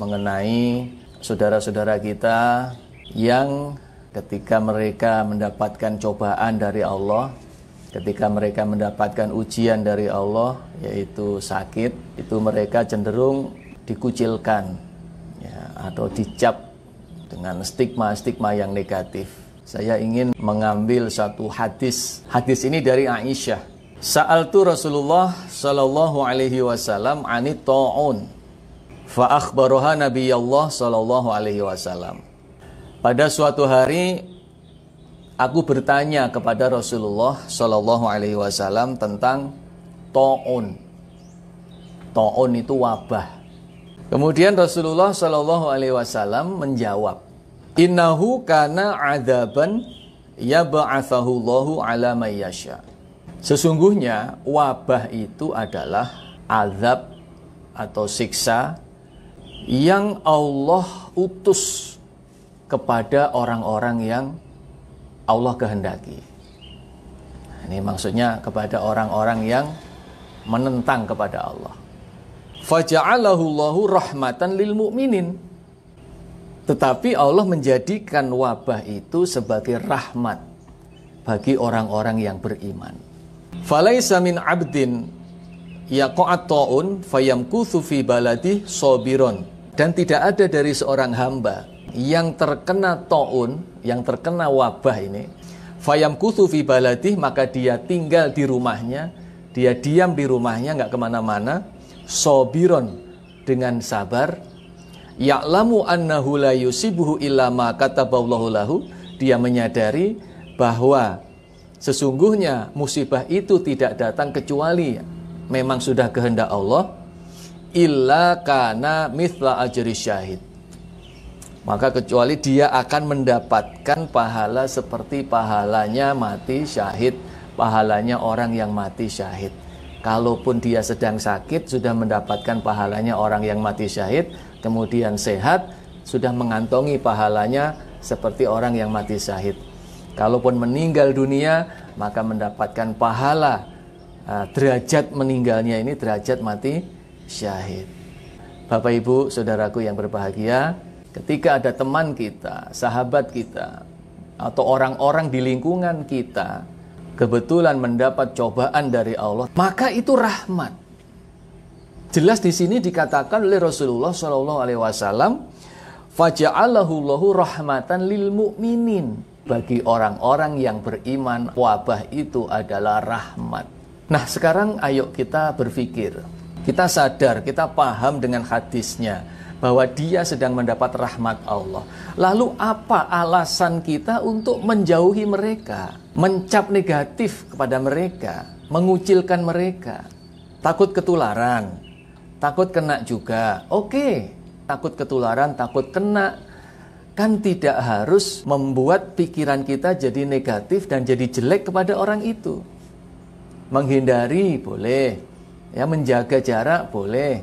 mengenai saudara-saudara kita yang ketika mereka mendapatkan cobaan dari Allah, ketika mereka mendapatkan ujian dari Allah, yaitu sakit, itu mereka cenderung dikucilkan ya, atau dicap dengan stigma-stigma yang negatif. Saya ingin mengambil satu hadis. Hadis ini dari Aisyah. Sa'altu Rasulullah sallallahu alaihi wasallam anit ta'un fa akhbaraha Nabiyullah sallallahu alaihi wasallam. Pada suatu hari aku bertanya kepada Rasulullah sallallahu alaihi wasallam tentang ta'un. Ta'un itu wabah. Kemudian Rasulullah sallallahu alaihi wasallam menjawab, "Innahu kana 'adzaban yab'atsahu Allahu 'ala may yasha." Sesungguhnya wabah itu adalah azab atau siksa yang Allah utus kepada orang-orang yang Allah kehendaki. Ini maksudnya kepada orang-orang yang menentang kepada Allah. Faja'alahu Allahu rahmatan lil mu'minin. Tetapi Allah menjadikan wabah itu sebagai rahmat bagi orang-orang yang beriman. Falaisa min 'abdin yaqa'at ta'un fayamkuthu fi baladi sabiron. Dan tidak ada dari seorang hamba yang terkena ta'un, yang terkena wabah ini, fayamkuthu fi baladi, maka dia tinggal di rumahnya, dia diam di rumahnya, nggak kemana-mana, sabiron, dengan sabar, ya'lamu annahu la yusibuhu illa ma kataballahu lahu, dia menyadari bahwa sesungguhnya musibah itu tidak datang kecuali memang sudah kehendak Allah, illa kana mithla ajri syahid, maka kecuali dia akan mendapatkan pahala seperti pahalanya mati syahid, pahalanya orang yang mati syahid. Kalaupun dia sedang sakit, sudah mendapatkan pahalanya orang yang mati syahid, kemudian sehat, sudah mengantongi pahalanya seperti orang yang mati syahid. Kalaupun meninggal dunia, maka mendapatkan pahala derajat meninggalnya ini derajat mati syahid. Bapak Ibu, saudaraku yang berbahagia, ketika ada teman kita, sahabat kita, atau orang-orang di lingkungan kita kebetulan mendapat cobaan dari Allah, maka itu rahmat. Jelas di sini dikatakan oleh Rasulullah SAW, faja'alahu Allahu rahmatan lil mu'minin. Bagi orang-orang yang beriman, wabah itu adalah rahmat. Nah, sekarang ayo kita berpikir, kita sadar, kita paham dengan hadisnya bahwa dia sedang mendapat rahmat Allah. Lalu apa alasan kita untuk menjauhi mereka, mencap negatif kepada mereka, mengucilkan mereka? Takut ketularan, takut kena juga. Oke, takut ketularan, takut kena, kan tidak harus membuat pikiran kita jadi negatif dan jadi jelek kepada orang itu. Menghindari boleh, ya, menjaga jarak boleh.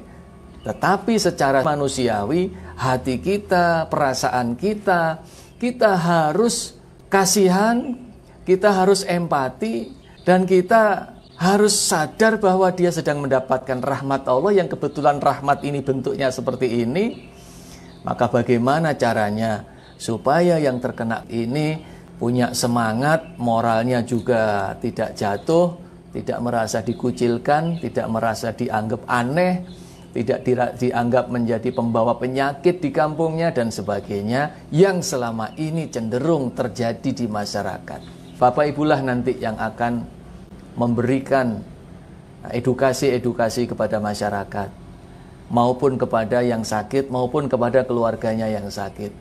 Tetapi secara manusiawi, hati kita, perasaan kita, kita harus kasihan, kita harus empati, dan kita harus sadar bahwa dia sedang mendapatkan rahmat Allah, yang kebetulan rahmat ini bentuknya seperti ini. Maka bagaimana caranya supaya yang terkena ini punya semangat, moralnya juga tidak jatuh, tidak merasa dikucilkan, tidak merasa dianggap aneh, tidak dianggap menjadi pembawa penyakit di kampungnya dan sebagainya, yang selama ini cenderung terjadi di masyarakat. Bapak Ibulah nanti yang akan memberikan edukasi-edukasi kepada masyarakat, maupun kepada yang sakit, maupun kepada keluarganya yang sakit.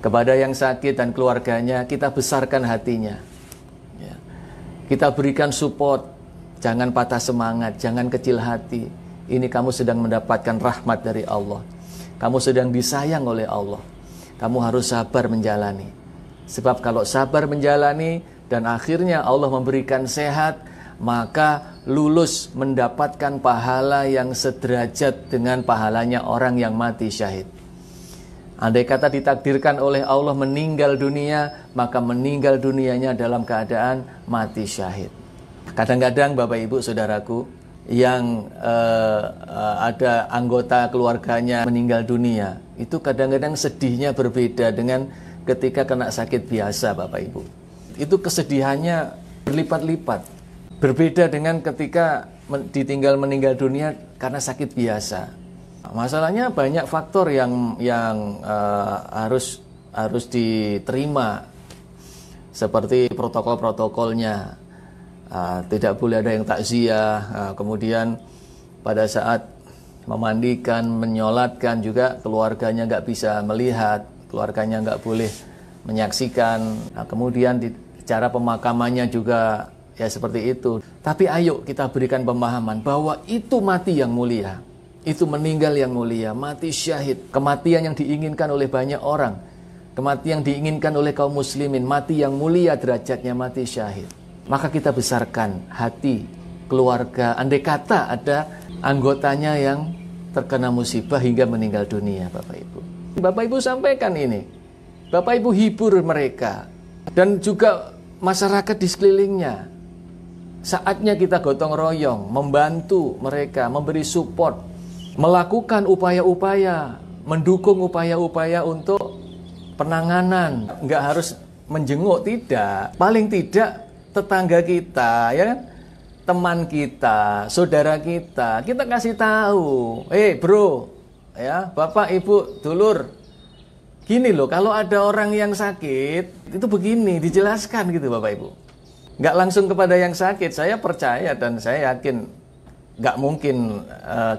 Kepada yang sakit dan keluarganya, kita besarkan hatinya, ya. Kita berikan support, jangan patah semangat, jangan kecil hati. Ini kamu sedang mendapatkan rahmat dari Allah. Kamu sedang disayang oleh Allah. Kamu harus sabar menjalani. Sebab kalau sabar menjalani dan akhirnya Allah memberikan sehat, maka lulus mendapatkan pahala yang sederajat dengan pahalanya orang yang mati syahid. Andai kata ditakdirkan oleh Allah meninggal dunia, maka meninggal dunianya dalam keadaan mati syahid. Kadang-kadang Bapak Ibu Saudaraku yang ada anggota keluarganya meninggal dunia, itu kadang-kadang sedihnya berbeda dengan ketika kena sakit biasa, Bapak Ibu. Itu kesedihannya berlipat-lipat. Berbeda dengan ketika ditinggal meninggal dunia karena sakit biasa. Masalahnya banyak faktor yang harus diterima, seperti protokol-protokolnya. Tidak boleh ada yang takziah. Kemudian pada saat memandikan, menyolatkan juga keluarganya nggak bisa melihat, keluarganya nggak boleh menyaksikan. Kemudian di cara pemakamannya juga ya seperti itu. Tapi ayo kita berikan pemahaman bahwa itu mati yang mulia, itu meninggal yang mulia, mati syahid, kematian yang diinginkan oleh banyak orang, kematian yang diinginkan oleh kaum muslimin, mati yang mulia derajatnya, mati syahid. Maka kita besarkan hati keluarga, andai kata ada anggotanya yang terkena musibah hingga meninggal dunia, Bapak Ibu. Bapak Ibu sampaikan ini, Bapak Ibu hibur mereka, dan juga masyarakat di sekelilingnya. Saatnya kita gotong royong, membantu mereka, memberi support, melakukan upaya-upaya, mendukung upaya-upaya untuk penanganan. Nggak harus menjenguk, tidak. Paling tidak tetangga kita, ya kan? Teman kita, saudara kita kasih tahu, bro, ya, bapak, ibu, dulur, gini loh, kalau ada orang yang sakit, itu begini, dijelaskan gitu, Bapak Ibu. Nggak langsung kepada yang sakit, saya percaya dan saya yakin nggak mungkin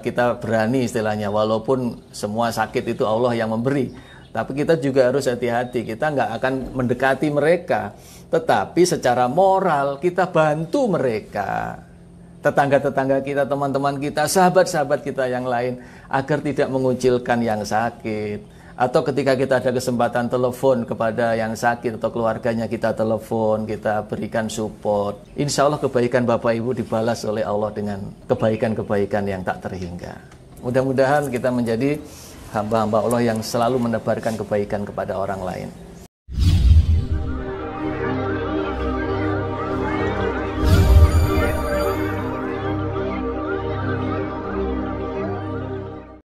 kita berani istilahnya, walaupun semua sakit itu Allah yang memberi. Tapi kita juga harus hati-hati, kita nggak akan mendekati mereka. Tetapi secara moral kita bantu mereka. Tetangga-tetangga kita, teman-teman kita, sahabat-sahabat kita yang lain, agar tidak mengucilkan yang sakit. Atau ketika kita ada kesempatan telepon kepada yang sakit atau keluarganya, kita telepon, kita berikan support. Insya Allah kebaikan Bapak Ibu dibalas oleh Allah dengan kebaikan-kebaikan yang tak terhingga. Mudah-mudahan kita menjadi hamba-hamba Allah yang selalu menebarkan kebaikan kepada orang lain.